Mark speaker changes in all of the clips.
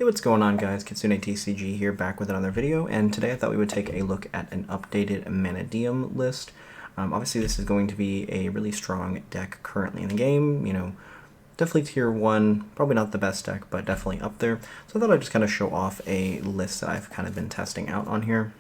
Speaker 1: Hey, what's going on, guys? Kitsune TCG here, back with another video, and today I thought we would take a look at an updated Mannadium list. Obviously this is going to be a really strong deck currently in the game, definitely tier 1, probably not the best deck, but definitely up there. So I thought I'd just kind of show off a list that I've kind of been testing out on here.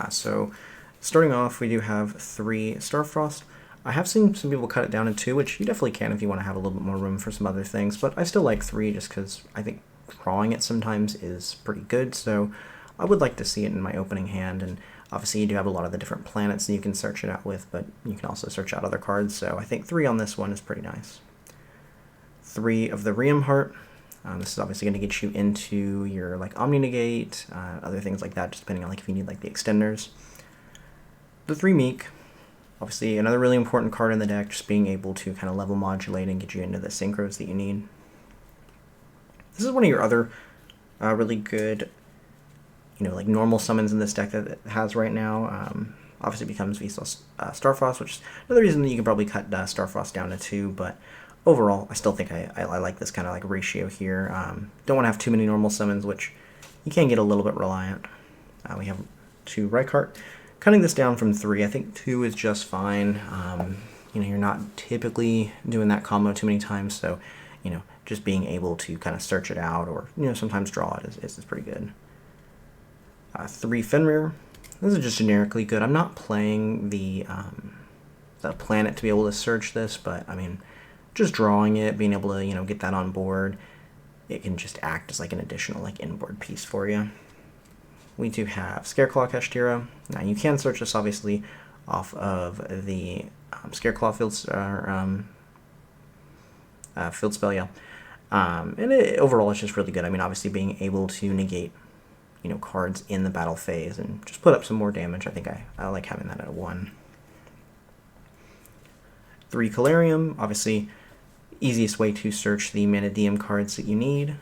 Speaker 1: So starting off, we do have 3 Starfrost. I have seen some people cut it down to 2, which you definitely can if you want to have a little bit more room for some other things, but I still like 3 just because I think drawing it sometimes is pretty good, so I would like to see it in my opening hand. And obviously you do have a lot of the different planets that you can search it out with, but you can also search out other cards, so I think 3 on this one is pretty nice. 3 of the Riem Heart. This is obviously going to get you into your Omni Negate, other things like that, just depending on if you need the extenders. The 3 Meek. Obviously, another really important card in the deck, just being able to kind of level modulate and get you into the synchros that you need. This is one of your other really good, normal summons in this deck that it has right now. Obviously becomes Vsauce Starfrost, which is another reason that you can probably cut Starfrost down to 2, but overall, I still think I like this kind of ratio here. Don't want to have too many normal summons, which you can get a little bit reliant. We have 2 Reichardt. Cutting this down from 3, I think 2 is just fine. You're not typically doing that combo too many times, so just being able to kind of search it out or sometimes draw it is pretty good. 3 Fenrir. This is just generically good. I'm not playing the planet to be able to search this, but I mean, just drawing it, being able to get that on board, it can just act as an additional inboard piece for you. We do have Scareclaw Kashtira. Now you can search this obviously off of the Scareclaw field spell, yeah. And overall it's just really good. I mean, obviously being able to negate cards in the battle phase and just put up some more damage. I think I like having that at 1. 3 Calarium, obviously easiest way to search the Mannadium cards that you need.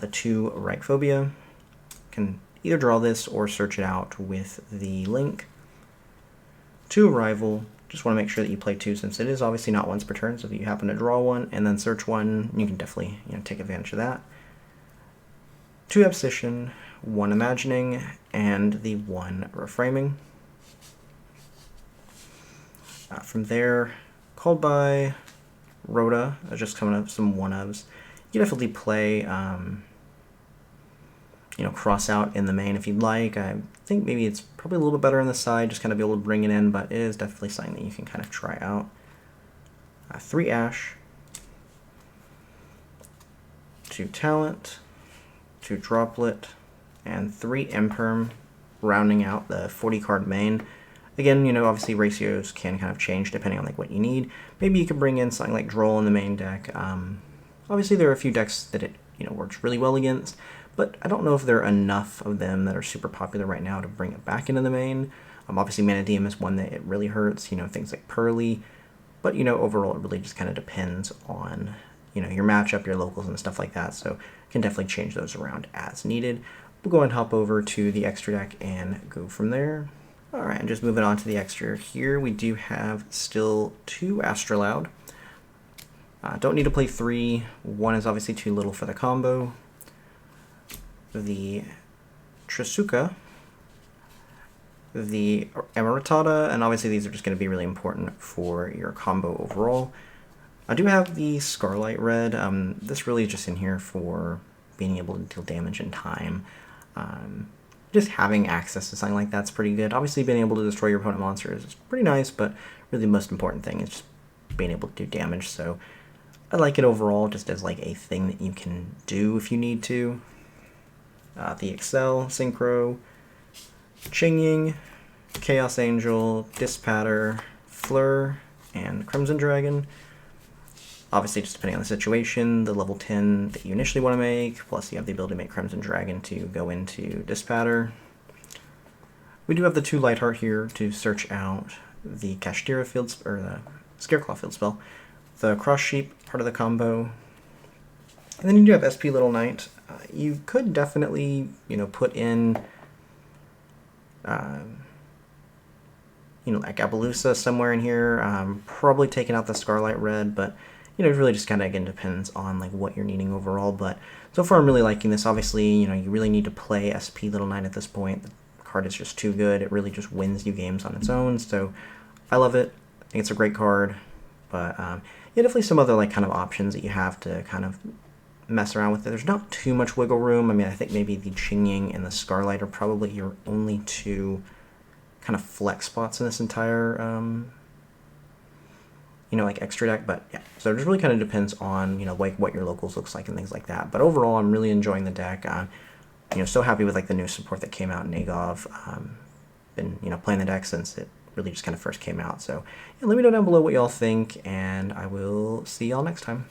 Speaker 1: The 2 Reichphobia, can either draw this or search it out with the link. 2 Arrival, just want to make sure that you play 2 since it is obviously not once per turn, so if you happen to draw 1 and then search 1, you can definitely take advantage of that. 2 Abscission, 1 Imagining, and the 1 Reframing. From there, Called by Rhoda, just coming up some 1-ofs. You definitely play cross out in the main if you'd like. I think maybe it's probably a little bit better on the side, just kind of be able to bring it in, but it is definitely something that you can kind of try out. 3 Ash, 2 Talent, 2 Droplet, and 3 Imperm, rounding out the 40 card main. Again, obviously ratios can kind of change depending on what you need. Maybe you could bring in something like Droll in the main deck. Obviously there are a few decks that it works really well against, but I don't know if there are enough of them that are super popular right now to bring it back into the main. Obviously Mannadium is one that it really hurts, things like Pearly, but overall it really just kind of depends on your matchup, your locals, and stuff like that, so you can definitely change those around as needed. We'll go and hop over to the extra deck and go from there. Alright, and just moving on to the extra here, we do have still 2 Astrolaud. Don't need to play 3, 1 is obviously too little for the combo. The Trisuka, the Emeritada, and obviously these are just going to be really important for your combo overall. I do have the Scarlet Red. This really is just in here for being able to deal damage in time. Just having access to something like that's pretty good. Obviously being able to destroy your opponent monsters is pretty nice, but really the most important thing is just being able to do damage, so I like it overall just as a thing that you can do if you need to. The Excel, Synchro, Qingying, Chaos Angel, Dispatter, Fleur, and Crimson Dragon. Obviously, just depending on the situation, the level 10 that you initially want to make, plus you have the ability to make Crimson Dragon to go into Dispatter. We do have the 2 Lightheart here to search out the Kashtira field, or the Scareclaw field spell, the Cross Sheep, part of the combo. And then you do have SP Little Knight. You could definitely, put in, Agabalusa somewhere in here. Probably taking out the Scarlet Red, but it really just kind of, again, depends on like what you're needing overall. But so far I'm really liking this. Obviously, you really need to play SP Little Knight at this point. The card is just too good. It really just wins you games on its own. So I love it. I think it's a great card. But yeah, definitely some other like kind of options that you have to kind of mess around with it. There's not too much wiggle room. I mean, I think maybe the Qingying and the Scarlight are probably your only two kind of flex spots in this entire like extra deck. But yeah, so it just really kind of depends on like what your locals looks like and things like that. But overall, I'm really enjoying the deck. So happy with like the new support that came out in AGOV. Been playing the deck since it really just kind of first came out. So yeah, let me know down below what y'all think, and I will see y'all next time.